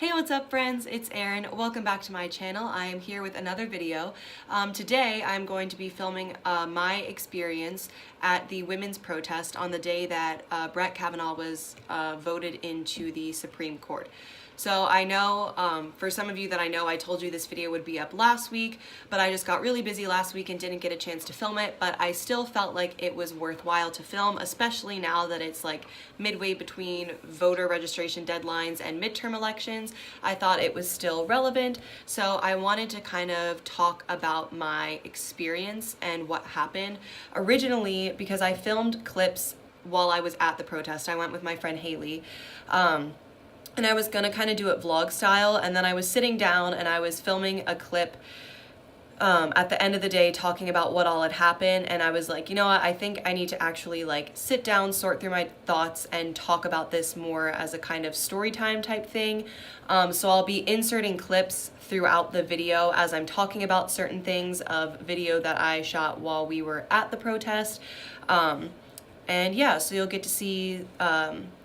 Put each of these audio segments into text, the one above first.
Hey, what's up friends? It's Erin. Welcome back to my channel. I am here with another video. Today I'm going to be filming my experience at the women's protest on the day that Brett Kavanaugh was voted into the Supreme Court. So I know, for some of you that I know, I told you this video would be up last week, but I just got really busy last week and didn't get a chance to film it, but I still felt like it was worthwhile to film, especially now that it's like midway between voter registration deadlines and midterm elections. I thought it was still relevant, so I wanted to kind of talk about my experience and what happened. Originally, because I filmed clips while I was at the protest, I went with my friend Haley, and I was gonna kind of do it vlog style, and then I was sitting down and I was filming a clip at the end of the day talking about what all had happened, and I was like, you know what, I think I need to actually like sit down, sort through my thoughts, and talk about this more as a kind of story time type thing. So I'll be inserting clips throughout the video as I'm talking about certain things of video that I shot while we were at the protest. And yeah, so you'll get to see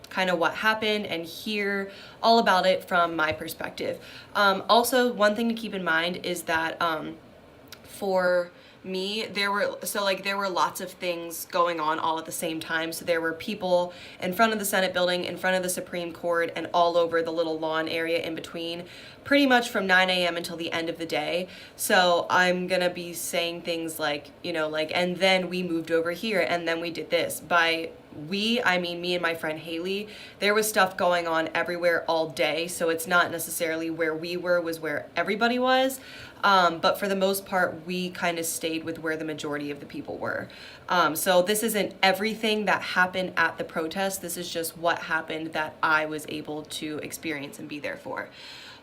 kind of what happened and hear all about it from my perspective. Also, one thing to keep in mind is that for me, there were lots of things going on all at the same time. So there were people in front of the Senate building, in front of the Supreme Court, and all over the little lawn area in between, pretty much from 9 a.m. until the end of the day. So I'm gonna be saying things like, you know, like, and then we moved over here, and then we did this. By we, I mean me and my friend Haley. There was stuff going on everywhere all day, so it's not necessarily where we were was where everybody was. But for the most part, we kind of stayed with where the majority of the people were. So this isn't everything that happened at the protest. This is just what happened that I was able to experience and be there for.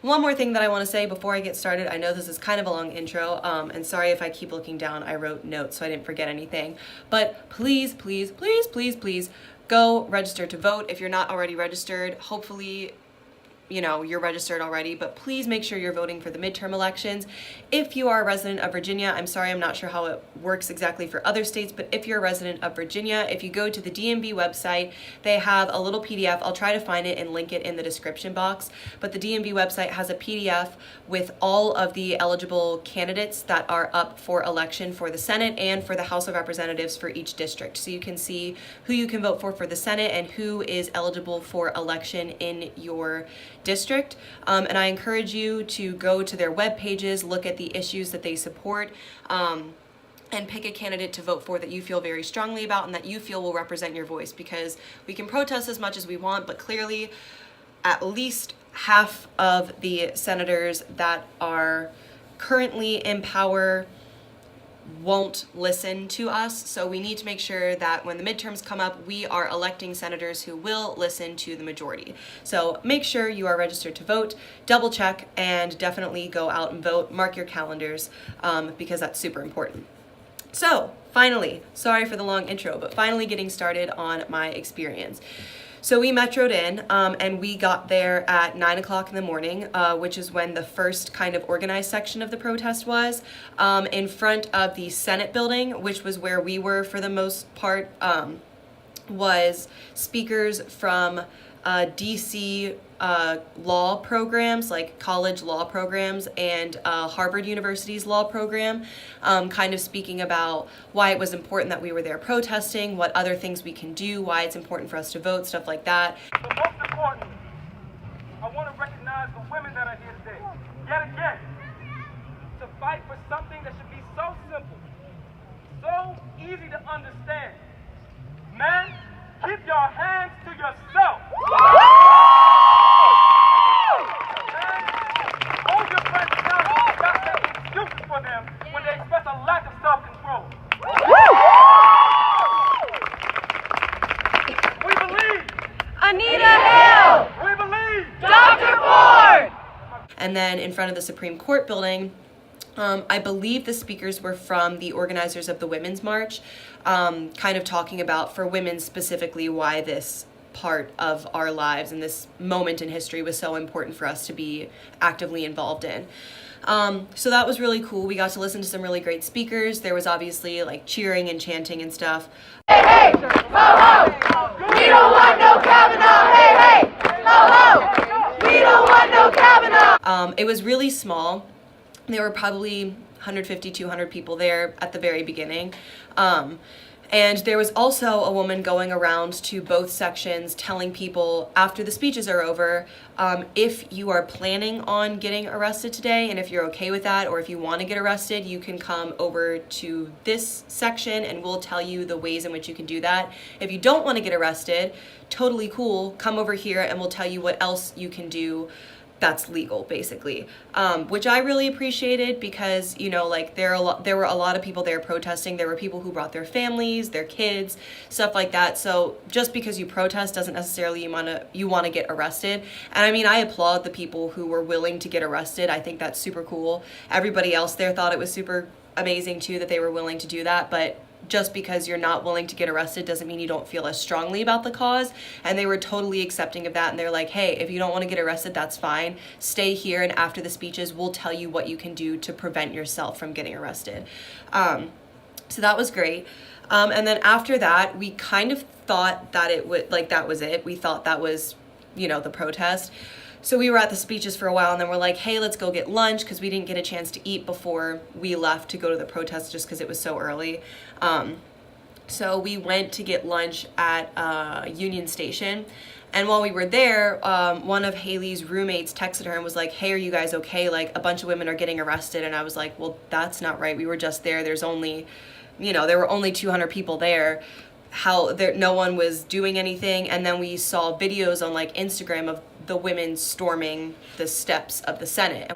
One more thing that I want to say before I get started. I know this is kind of a long intro, and sorry if I keep looking down. I wrote notes so I didn't forget anything. But please, please, please, please, please go register to vote if you're not already registered. Hopefully, you know, you're registered already, but please make sure you're voting for the midterm elections. If you are a resident of Virginia, I'm sorry, I'm not sure how it works exactly for other states, but if you're a resident of Virginia, if you go to the DMV website, they have a little PDF. I'll try to find it and link it in the description box, but the DMV website has a PDF with all of the eligible candidates that are up for election for the Senate and for the House of Representatives for each district. So you can see who you can vote for the Senate and who is eligible for election in your district. And I encourage you to go to their web pages, look at the issues that they support, and pick a candidate to vote for that you feel very strongly about and that you feel will represent your voice, because we can protest as much as we want, but clearly at least half of the senators that are currently in power won't listen to us. So we need to make sure that when the midterms come up, we are electing senators who will listen to the majority. So make sure you are registered to vote, double check, and definitely go out and vote. Mark your calendars, because that's super important. So finally, sorry for the long intro, but finally getting started on my experience. So we metroed in, and we got there at 9 o'clock in the morning, which is when the first kind of organized section of the protest was, in front of the Senate building, which was where we were for the most part. Was speakers from DC law programs, like college law programs, and Harvard University's law program, kind of speaking about why it was important that we were there protesting, what other things we can do, why it's important for us to vote, stuff like that. But most important, I want to recognize the women that are here today, yet again, to fight for something that should be so simple, so easy to understand. Men, keep your hands to yourself. Hold your friends accountable and stop making excuses for them when they express a lack of self-control. We believe. Anita Hill! We believe. Dr. Ford! And then in front of the Supreme Court building, I believe the speakers were from the organizers of the Women's March, kind of talking about, for women specifically, why this part of our lives and this moment in history was so important for us to be actively involved in. So that was really cool. We got to listen to some really great speakers. There was obviously like cheering and chanting and stuff. Hey, hey! Ho, ho! We don't want no Kavanaugh! Hey, hey! Ho, ho! We don't want no Kavanaugh! It was really small. There were probably 150, 200 people there at the very beginning. And there was also a woman going around to both sections telling people after the speeches are over, if you are planning on getting arrested today and if you're okay with that, or if you want to get arrested, you can come over to this section and we'll tell you the ways in which you can do that. If you don't want to get arrested, totally cool, come over here and we'll tell you what else you can do that's legal, basically, which I really appreciated because, you know, like there were a lot of people there protesting. There were people who brought their families, their kids, stuff like that. So just because you protest doesn't necessarily you want to get arrested. And I mean, I applaud the people who were willing to get arrested. I think that's super cool. Everybody else there thought it was super amazing too that they were willing to do that, but just because you're not willing to get arrested doesn't mean you don't feel as strongly about the cause. And they were totally accepting of that. And they're like, hey, if you don't want to get arrested, that's fine. Stay here. And after the speeches, we'll tell you what you can do to prevent yourself from getting arrested. So that was great. And then after that, we kind of thought that it would, like, that was it. We thought that was, you know, the protest. So we were at the speeches for a while and then we're like, hey, let's go get lunch because we didn't get a chance to eat before we left to go to the protest just because it was so early. So we went to get lunch at Union Station. And while we were there, one of Haley's roommates texted her and was like, hey, are you guys okay? Like, a bunch of women are getting arrested. And I was like, well, that's not right. We were just there. There's only, you know, there were only 200 people there. No one was doing anything. And then we saw videos on like Instagram of the women storming the steps of the Senate.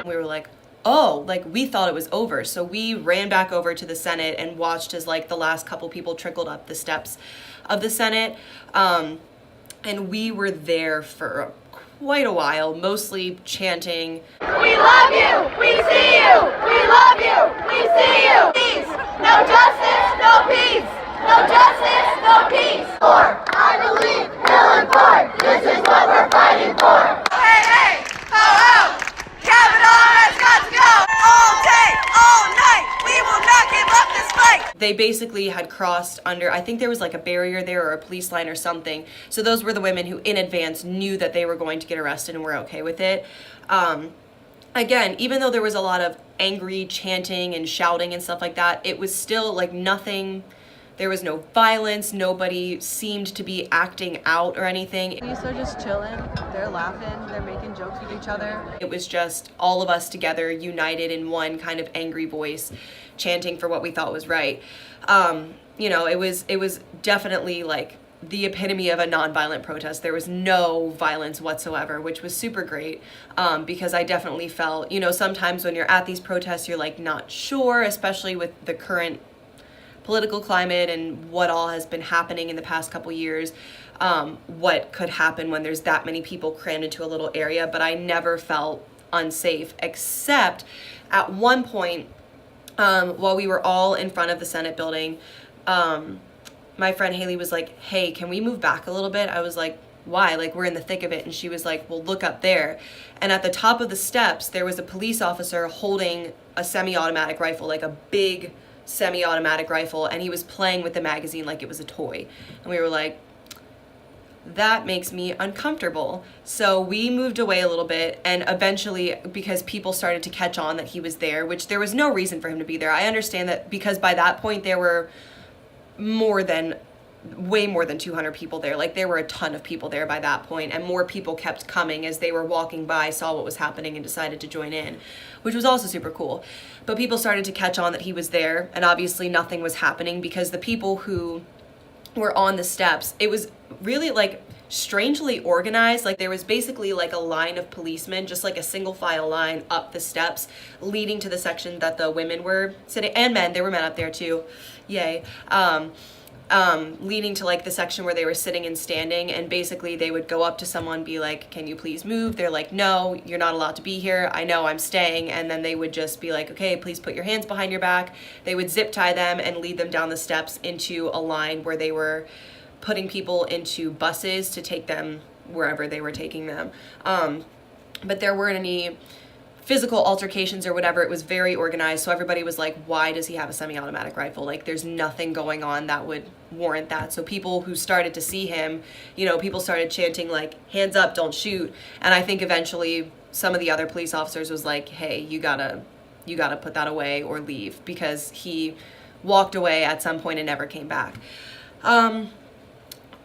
We were like, oh, like we thought it was over. So we ran back over to the Senate and watched as like the last couple people trickled up the steps of the Senate. And we were there for quite a while, mostly chanting, We love you! We see you! We love you! We see you! Peace! No justice, no peace! No justice, no peace! I believe, Hill and Ford, this is what we're fighting for! Hey, hey! Ho, ho! Kavanaugh has got to go! All day, all night! We will not give up this fight! They basically had crossed under, I think there was like a barrier there or a police line or something. So those were the women who in advance knew that they were going to get arrested and were okay with it. Again, even though there was a lot of angry chanting and shouting and stuff like that, it was still like nothing. There was no violence. Nobody seemed to be acting out or anything. Police are just chilling. They're laughing. They're making jokes with each other. It was just all of us together, united in one kind of angry voice, chanting for what we thought was right. You know, it was definitely like the epitome of a nonviolent protest. There was no violence whatsoever, which was super great, because I definitely felt, you know, sometimes when you're at these protests, you're like not sure, especially with the current political climate and what all has been happening in the past couple years, what could happen when there's that many people crammed into a little area. But I never felt unsafe, except at one point, while we were all in front of the Senate building, my friend Haley was like, hey, can we move back a little bit? I was like, why? Like, we're in the thick of it. And she was like, well, look up there. And at the top of the steps, there was a police officer holding a semi-automatic rifle, like a big semi-automatic rifle, and he was playing with the magazine like it was a toy. And we were like, that makes me uncomfortable. So we moved away a little bit, and eventually, because people started to catch on that he was there, which there was no reason for him to be there. I understand that because by that point there were way more than 200 people there. Like, there were a ton of people there by that point, and more people kept coming as they were walking by, saw what was happening, and decided to join in, which was also super cool. But people started to catch on that he was there, and obviously nothing was happening because the people who were on the steps, it was really like strangely organized. Like, there was basically like a line of policemen, just like a single file line up the steps leading to the section that the women were sitting, and men, there were men up there too, yay, leading to like the section where they were sitting and standing. And basically they would go up to someone, be like, can you please move? They're like, no, you're not allowed to be here. I know, I'm staying. And then they would just be like, okay, please put your hands behind your back. They would zip tie them and lead them down the steps into a line where they were putting people into buses to take them wherever they were taking them. But there weren't any physical altercations or whatever. It was very organized, so everybody was like, why does he have a semi-automatic rifle? Like, there's nothing going on that would warrant that. So people who started to see him, you know, people started chanting like, hands up, don't shoot. And I think eventually some of the other police officers was like, hey, you gotta put that away or leave, because he walked away at some point and never came back.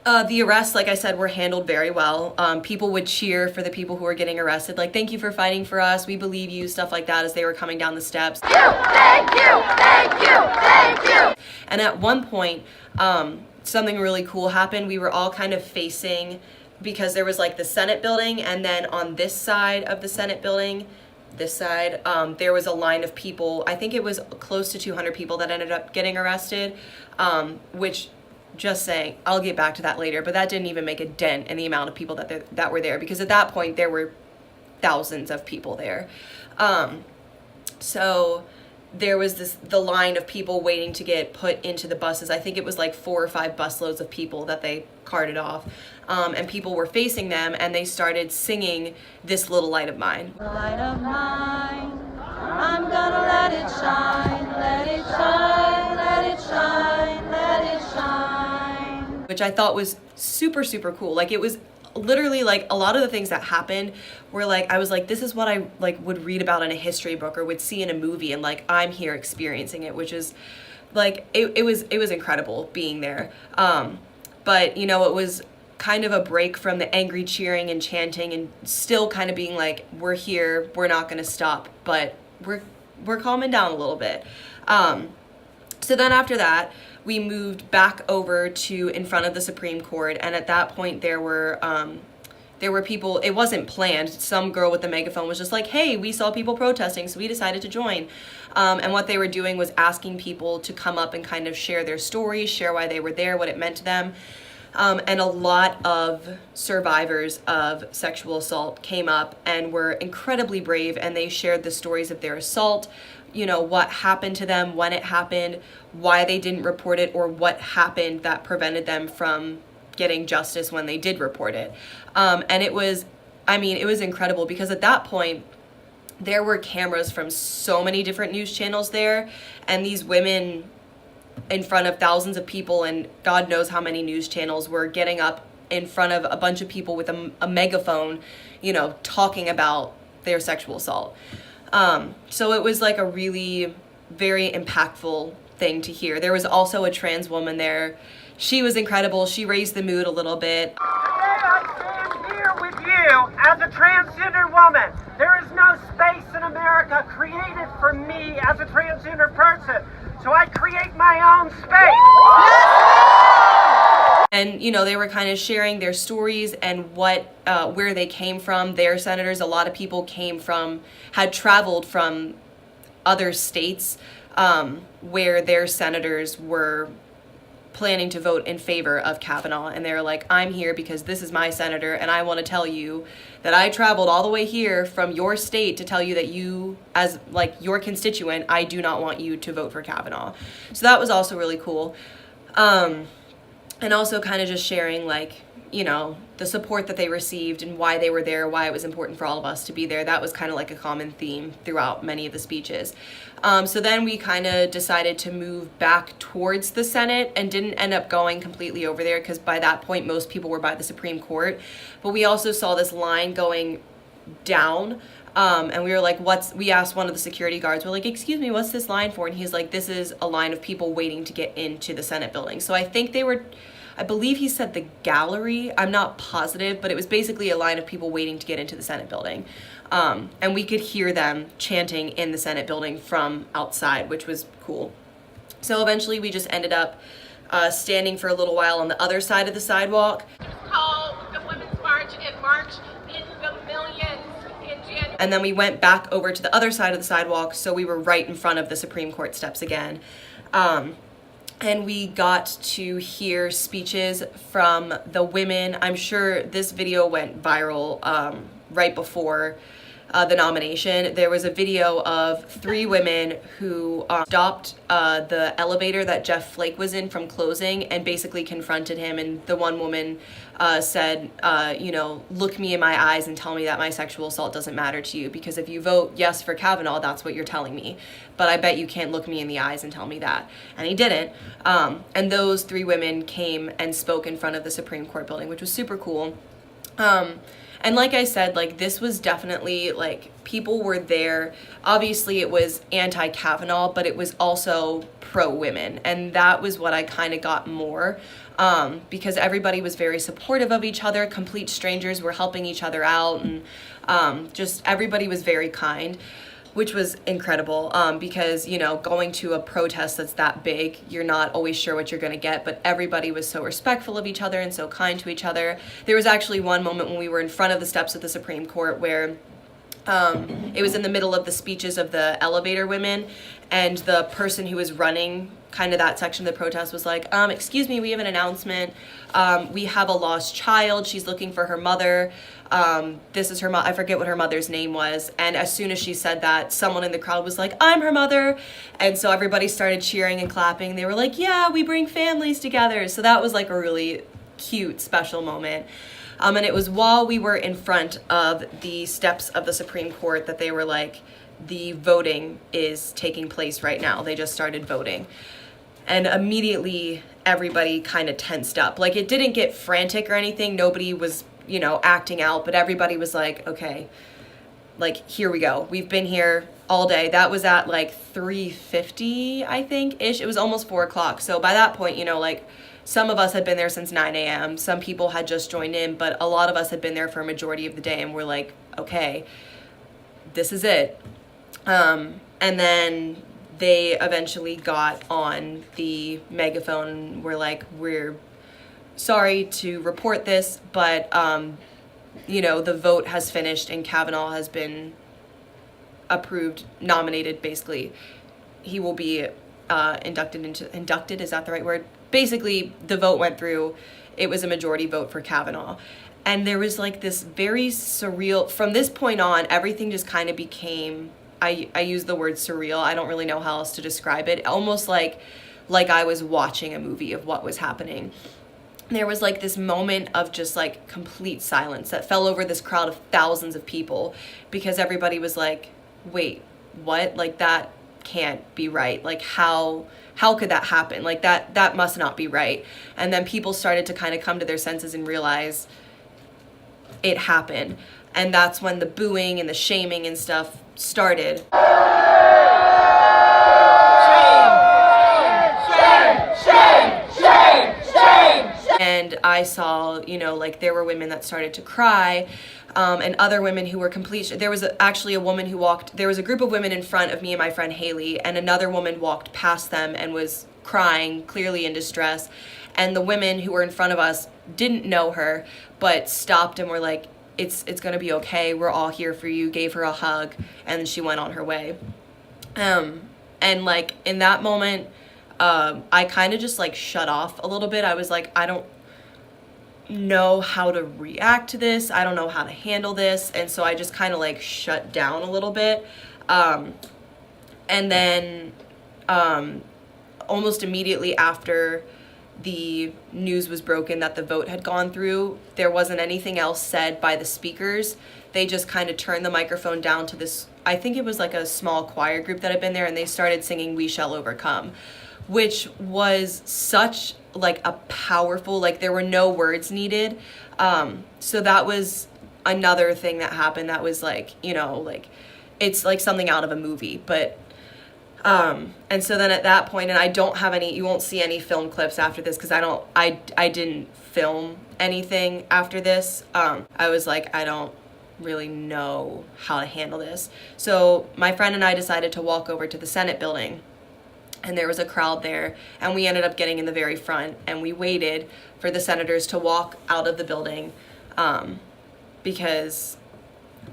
The arrests, like I said, were handled very well. People would cheer for the people who were getting arrested, like, thank you for fighting for us, we believe you, stuff like that, as they were coming down the steps. Thank you, thank you, thank you. And at one point, something really cool happened. We were all kind of facing, because there was like the Senate building, and then on this side of the Senate building, this side, there was a line of people. I think it was close to 200 people that ended up getting arrested, which, just saying, I'll get back to that later, but that didn't even make a dent in the amount of people that were there, because at that point there were thousands of people there. So there was the line of people waiting to get put into the buses. I think it was like 4 or 5 busloads of people that they carted off, and people were facing them, and they started singing "This Little Light of Mine." The light of mine, I'm gonna let it shine, let it shine, let it shine, let it shine. Which I thought was super, super cool. Like, it was literally like a lot of the things that happened were like, I was like, this is what I like would read about in a history book or would see in a movie, and like I'm here experiencing it, which is like, it was incredible being there. But you know, it was kind of a break from the angry cheering and chanting, and still kind of being like, we're here, we're not gonna stop, but we're calming down a little bit. So then after that, we moved back over to in front of the Supreme Court, and at that point there were people. It wasn't planned. Some girl with the megaphone was just like, hey, we saw people protesting, so we decided to join. And what they were doing was asking people to come up and kind of share their stories, share why they were there, what it meant to them. And a lot of survivors of sexual assault came up and were incredibly brave, and they shared the stories of their assault, you know, what happened to them, when it happened, why they didn't report it, or what happened that prevented them from getting justice when they did report it. And it was incredible, because at that point, there were cameras from so many different news channels there, and these women in front of thousands of people and God knows how many news channels were getting up in front of a bunch of people with a megaphone, you know, talking about their sexual assault. So it was like a really very impactful thing to hear. There was also a trans woman there. She was incredible. She raised the mood a little bit. Today I stand here with you as a transgender woman. There is no space in America created for me as a transgender person. So I create my own space. And, you know, they were kind of sharing their stories and where they came from. Their senators, a lot of people had traveled from other states where their senators were planning to vote in favor of Kavanaugh, and they were like, I'm here because this is my senator, and I want to tell you that I traveled all the way here from your state to tell you that you, as like your constituent, I do not want you to vote for Kavanaugh. So that was also really cool. And also kind of just sharing, like, you know, the support that they received and why they were there, why it was important for all of us to be there. That was kind of like a common theme throughout many of the speeches. So then we kind of decided to move back towards the Senate and didn't end up going completely over there, because by that point most people were by the Supreme Court. But we also saw this line going down, and we were like, we asked one of the security guards, we're like, excuse me, what's this line for? And he's like, this is a line of people waiting to get into the Senate building. So I think I believe he said the gallery, I'm not positive, but it was basically a line of people waiting to get into the Senate building. And we could hear them chanting in the Senate building from outside, which was cool. So eventually we just ended up standing for a little while on the other side of the sidewalk. Call the Women's March and march in the millions in January. And then we went back over to the other side of the sidewalk, so we were right in front of the Supreme Court steps again. And we got to hear speeches from the women. I'm sure this video went viral right before the nomination. There was a video of 3 women who stopped the elevator that Jeff Flake was in from closing and basically confronted him. And the one woman said, you know, look me in my eyes and tell me that my sexual assault doesn't matter to you, because if you vote yes for Kavanaugh, that's what you're telling me. But I bet you can't look me in the eyes and tell me that. And he didn't. And those 3 women came and spoke in front of the Supreme Court building, which was super cool. And like I said, like, this was definitely, like, people were there. Obviously it was anti-Kavanaugh, but it was also pro-women. And that was what I kind of got more, because everybody was very supportive of each other. Complete strangers were helping each other out, and just everybody was very kind, which was incredible, because, you know, going to a protest that's that big, you're not always sure what you're going to get, but everybody was so respectful of each other and so kind to each other. There was actually one moment when we were in front of the steps of the Supreme Court where it was in the middle of the speeches of the elevator women, and the person who was running kind of that section of the protest was like, excuse me, we have an announcement. We have a lost child. She's looking for her mother. This is her I forget what her mother's name was. And as soon as she said that, someone in the crowd was like, I'm her mother. And so everybody started cheering and clapping. They were like, yeah, we bring families together. So that was like a really cute, special moment. And it was while we were in front of the steps of the Supreme Court that they were like, the voting is taking place right now. They just started voting. And immediately everybody kind of tensed up. Like, it didn't get frantic or anything. Nobody was, you know, acting out, but everybody was like, okay, like, here we go. We've been here all day. That was at like 3:50, I think, ish. It was almost 4 o'clock. So by that point, you know, like, some of us had been there since 9 a.m. Some people had just joined in, but a lot of us had been there for a majority of the day, and we're like, okay, this is it. And then they eventually got on the megaphone and were like, we're sorry to report this, but, you know, the vote has finished and Kavanaugh has been approved, nominated, basically. He will be inducted, is that the right word? Basically, the vote went through. It was a majority vote for Kavanaugh. And there was like this very surreal, from this point on, everything just kind of became, I use the word surreal. I don't really know how else to describe it. Almost like I was watching a movie of what was happening. There was like this moment of just like complete silence that fell over this crowd of thousands of people, because everybody was like, wait, what? Like, that can't be right. Like, how could that happen? Like, that must not be right. And then people started to kind of come to their senses and realize it happened. And that's when the booing and the shaming and stuff started. And I saw, you know, like, there were women that started to cry, and other women who were there was actually a woman who walked, there was a group of women in front of me and my friend Haley, and another woman walked past them and was crying, clearly in distress. And the women who were in front of us didn't know her, but stopped and were like, it's gonna be okay, we're all here for you, gave her a hug, and she went on her way. And like, in that moment, I kind of just like shut off a little bit. I was like, I don't know how to react to this. I don't know how to handle this. And so I just kind of like shut down a little bit. And then almost immediately after the news was broken that the vote had gone through, there wasn't anything else said by the speakers. They just kind of turned the microphone down to this, I think it was like a small choir group that had been there, and they started singing "We Shall Overcome," which was such like a powerful, like, there were no words needed. So that was another thing that happened that was like, you know, like, it's like something out of a movie. But and so then at that point, and I don't have any, you won't see any film clips after this, because I didn't film anything after this. I was like, I don't really know how to handle this. So my friend and I decided to walk over to the Senate building, and there was a crowd there, and we ended up getting in the very front, and we waited for the senators to walk out of the building, because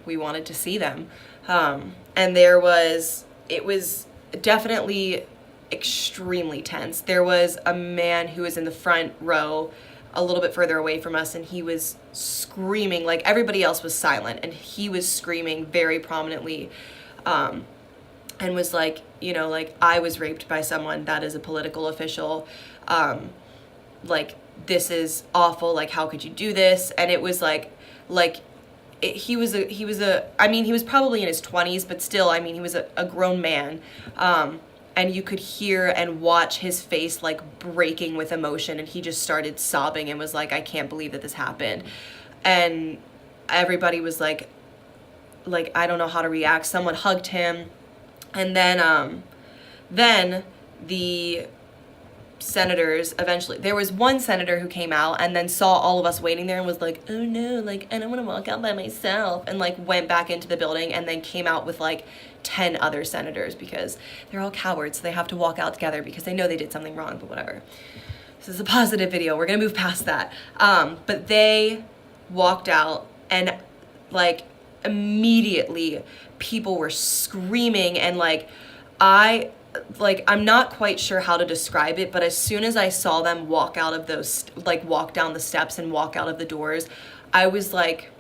we wanted to see them. And it was definitely extremely tense. There was a man who was in the front row a little bit further away from us, and he was screaming, like, everybody else was silent, and he was screaming very prominently, and was like, you know, like, I was raped by someone that is a political official. Like, this is awful, like how could you do this? And it was he was I mean, he was probably in his 20s, but still, I mean, he was a grown man. And you could hear and watch his face like breaking with emotion, and he just started sobbing and was like, I can't believe that this happened. And everybody was like I don't know how to react. Someone hugged him, and then the senators eventually, there was one senator who came out and then saw all of us waiting there and was like, oh no, like I don't want to walk out by myself, and like went back into the building and then came out with like 10 other senators, because they're all cowards, so they have to walk out together because they know they did something wrong. But whatever, this is a positive video, we're gonna move past that. But they walked out, and like immediately people were screaming, and I'm not quite sure how to describe it, but as soon as I saw them walk out of those, like walk down the steps and walk out of the doors, I was like,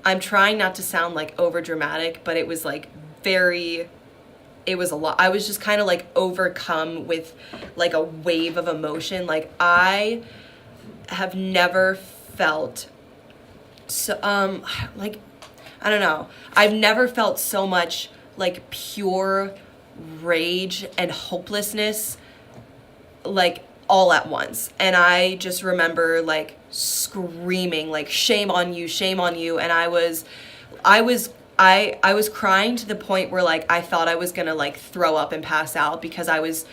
I'm trying not to sound like over dramatic, but it was like it was a lot. I was just kind of like overcome with like a wave of emotion. Like I have never felt so, like, I don't know. I've never felt so much like pure rage and hopelessness like all at once. And I just remember like screaming like, shame on you, and I was crying to the point where like I thought I was gonna like throw up and pass out, because I was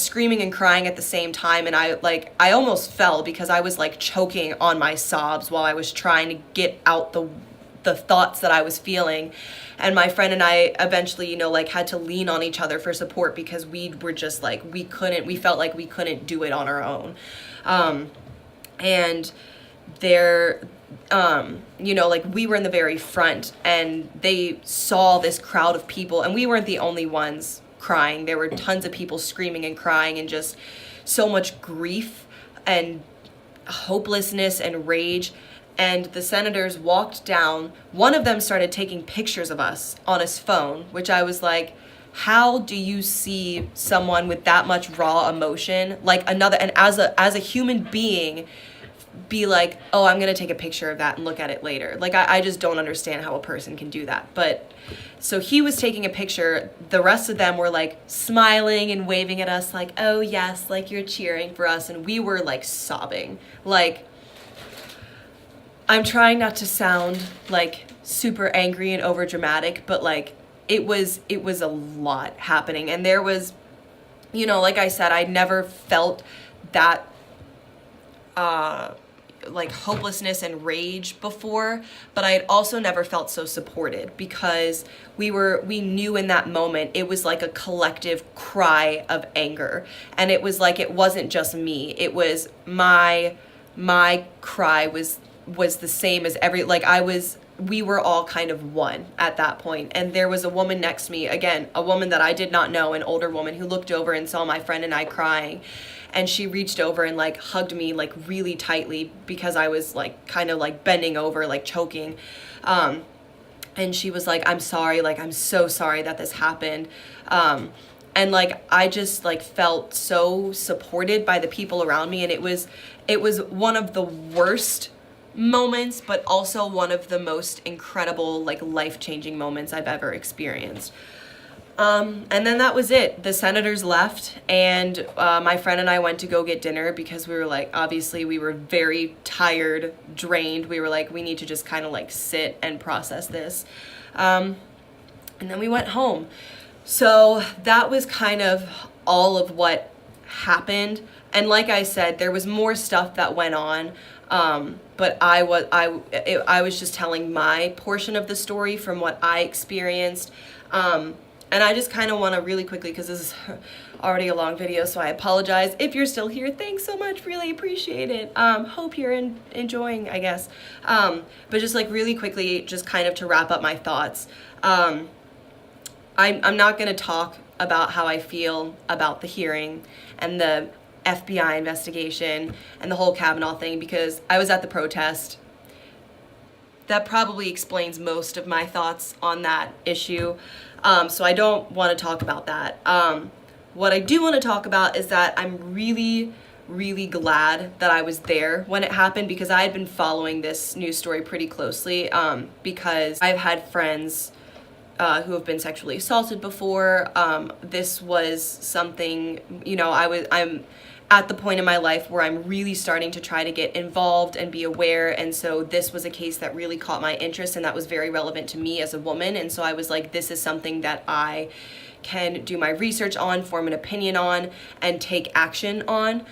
screaming and crying at the same time, and I almost fell because I was like choking on my sobs while I was trying to get out the thoughts that I was feeling. And my friend and I eventually, like had to lean on each other for support, because we were just like, we felt like we couldn't do it on our own. And there, like we were in the very front, and they saw this crowd of people, and we weren't the only ones crying. There were tons of people screaming and crying, and just so much grief and hopelessness and rage. And the senators walked down. One of them started taking pictures of us on his phone, which I was like, how do you see someone with that much raw emotion, like another, and as a human being, be like, oh, I'm gonna take a picture of that and look at it later. Like I just don't understand how a person can do that. But so he was taking a picture. The rest of them were like smiling and waving at us like, oh yes, like you're cheering for us. And we were like sobbing. Like, I'm trying not to sound like super angry and over dramatic, but like it was a lot happening. And there was, like I said, I never felt that like hopelessness and rage before, but I had also never felt so supported, because we knew in that moment it was like a collective cry of anger. And it was like, it wasn't just me, it was my cry was the same as we were all kind of one at that point. And there was a woman next to me, again, a woman that I did not know, an older woman, who looked over and saw my friend and I crying. And she reached over and like hugged me like really tightly, because I was like kind of like bending over, like choking. And she was like, I'm sorry, like I'm so sorry that this happened. And like I just like felt so supported by the people around me. And it was one of the worst moments, but also one of the most incredible, like life-changing moments I've ever experienced. And then that was it. The senators left, and my friend and I went to go get dinner, because we were like, obviously we were very tired, drained. We were like, we need to just kind of like sit and process this. And then we went home. So that was kind of all of what happened. And like I said, there was more stuff that went on. But I was just telling my portion of the story from what I experienced. And I just kind of want to really quickly, because this is already a long video, so I apologize. If you're still here, thanks so much, really appreciate it. Hope you're enjoying, I guess. But just like really quickly, just kind of to wrap up my thoughts. I'm not going to talk about how I feel about the hearing and the FBI investigation and the whole Kavanaugh thing, because I was at the protest. That probably explains most of my thoughts on that issue. So I don't want to talk about that. What I do want to talk about is that I'm really, really glad that I was there when it happened, because I had been following this news story pretty closely, because I've had friends who have been sexually assaulted before. This was something, you know, I'm at the point in my life where I'm really starting to try to get involved and be aware, and so this was a case that really caught my interest and that was very relevant to me as a woman, and so I was like, this is something that I can do my research on, form an opinion on, and take action on.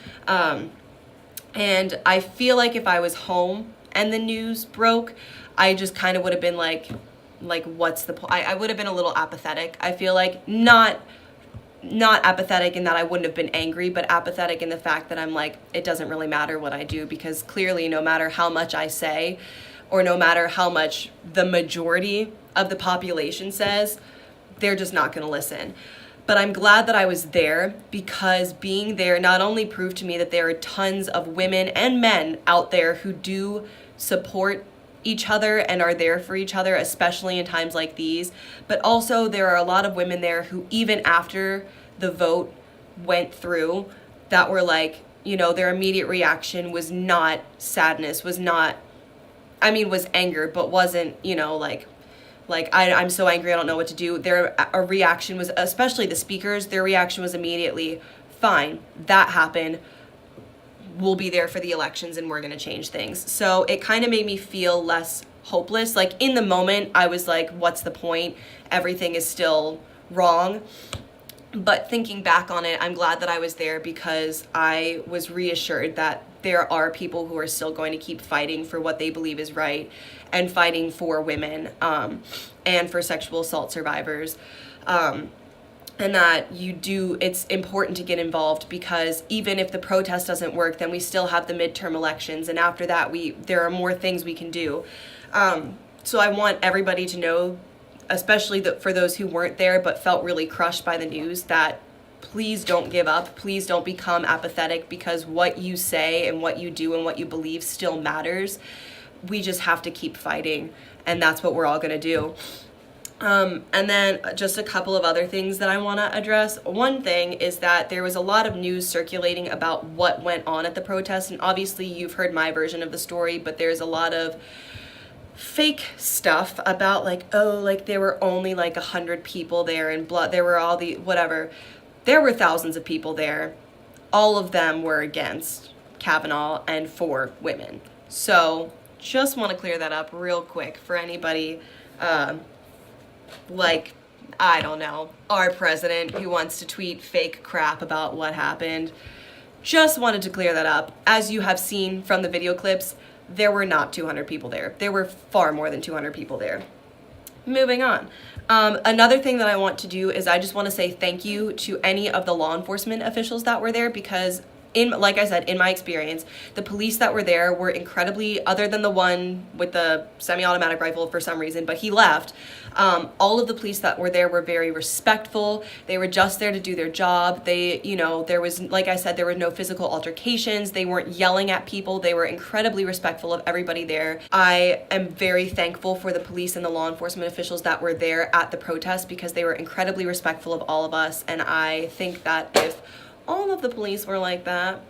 And I feel like if I was home and the news broke, I just kind of would have been like what's the point? I would have been a little apathetic. I feel like not apathetic in that I wouldn't have been angry, but apathetic in the fact that I'm like, it doesn't really matter what I do, because clearly no matter how much I say, or no matter how much the majority of the population says, they're just not going to listen. But I'm glad that I was there, because being there not only proved to me that there are tons of women and men out there who do support each other and are there for each other, especially in times like these, but also there are a lot of women there who, even after the vote went through, that were like, you know, their immediate reaction was not sadness, was anger, but wasn't, you know, like I'm so angry, I don't know what to do. Their reaction was, especially the speakers, their reaction was immediately, fine, that happened, we'll be there for the elections and we're going to change things. So it kind of made me feel less hopeless. Like in the moment, I was like, what's the point? Everything is still wrong. But thinking back on it, I'm glad that I was there, because I was reassured that there are people who are still going to keep fighting for what they believe is right, and fighting for women, and for sexual assault survivors. And that it's important to get involved, because even if the protest doesn't work, then we still have the midterm elections, and after that there are more things we can do. So I want everybody to know, especially for those who weren't there but felt really crushed by the news, that please don't give up, please don't become apathetic, because what you say and what you do and what you believe still matters. We just have to keep fighting, and that's what we're all gonna do. And then just a couple of other things that I want to address. One thing is that there was a lot of news circulating about what went on at the protest, and obviously you've heard my version of the story, but there's a lot of fake stuff about like, oh, like there were only like 100 people there, and there were all the whatever. There were thousands of people there. All of them were against Kavanaugh and for women. So just want to clear that up real quick for anybody like, I don't know, our president who wants to tweet fake crap about what happened. Just wanted to clear that up. As you have seen from the video clips, there were not 200 people there. There were far more than 200 people there. Moving on. Another thing that I want to do is I just want to say thank you to any of the law enforcement officials that were there, because like I said, in my experience, the police that were there were incredibly, other than the one with the semi-automatic rifle for some reason, but he left. All of the police that were there were very respectful. They were just there to do their job. They, you know, there was, like I said, there were no physical altercations. They weren't yelling at people. They were incredibly respectful of everybody there. I am very thankful for the police and the law enforcement officials that were there at the protest, because they were incredibly respectful of all of us. And I think that if all of the police were like that,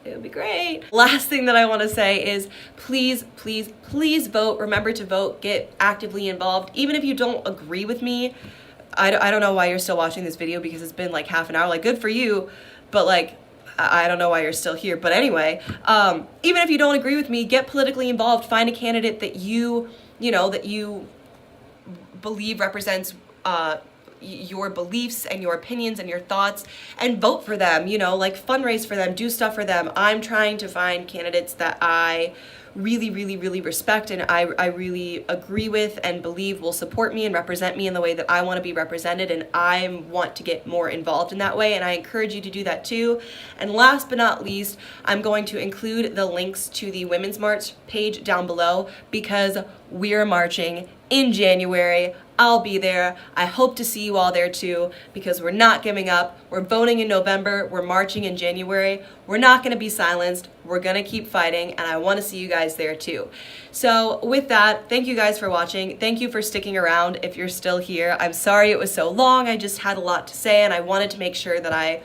it would be great. Last thing that I want to say is please, please, please vote. Remember to vote. Get actively involved. Even if you don't agree with me, I don't know why you're still watching this video, because it's been like half an hour. Like, good for you, but like, I don't know why you're still here. But anyway, even if you don't agree with me, get politically involved. Find a candidate that you believe represents your beliefs and your opinions and your thoughts, and vote for them, you know, like fundraise for them, do stuff for them. I'm trying to find candidates that I really, really, really respect and I really agree with and believe will support me and represent me in the way that I want to be represented, and I want to get more involved in that way, and I encourage you to do that too. And last but not least, I'm going to include the links to the Women's March page down below, because we're marching in January. I'll be there. I hope to see you all there too, because we're not giving up. We're voting in November. We're marching in January. We're not going to be silenced. We're going to keep fighting, and I want to see you guys there too. So with that, thank you guys for watching. Thank you for sticking around if you're still here. I'm sorry it was so long. I just had a lot to say, and I wanted to make sure that I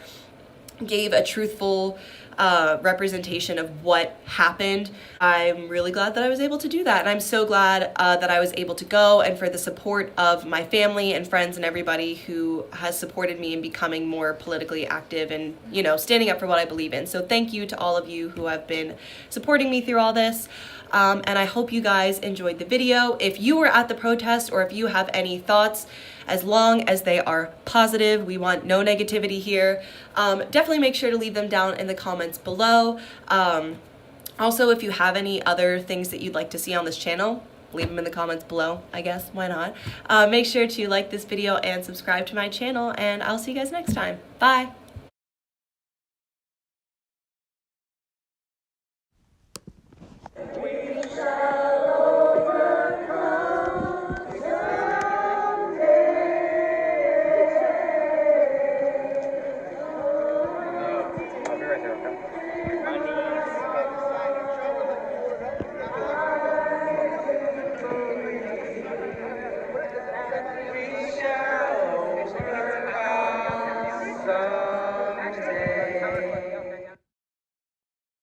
gave a truthful representation of what happened. I'm really glad that I was able to do that, and I'm so glad that I was able to go, and for the support of my family and friends and everybody who has supported me in becoming more politically active and, you know, standing up for what I believe in. So thank you to all of you who have been supporting me through all this. And I hope you guys enjoyed the video. If you were at the protest, or if you have any thoughts, as long as they are positive, we want no negativity here, definitely make sure to leave them down in the comments below. Also, if you have any other things that you'd like to see on this channel, leave them in the comments below, I guess, why not? Make sure to like this video and subscribe to my channel, and I'll see you guys next time. Bye!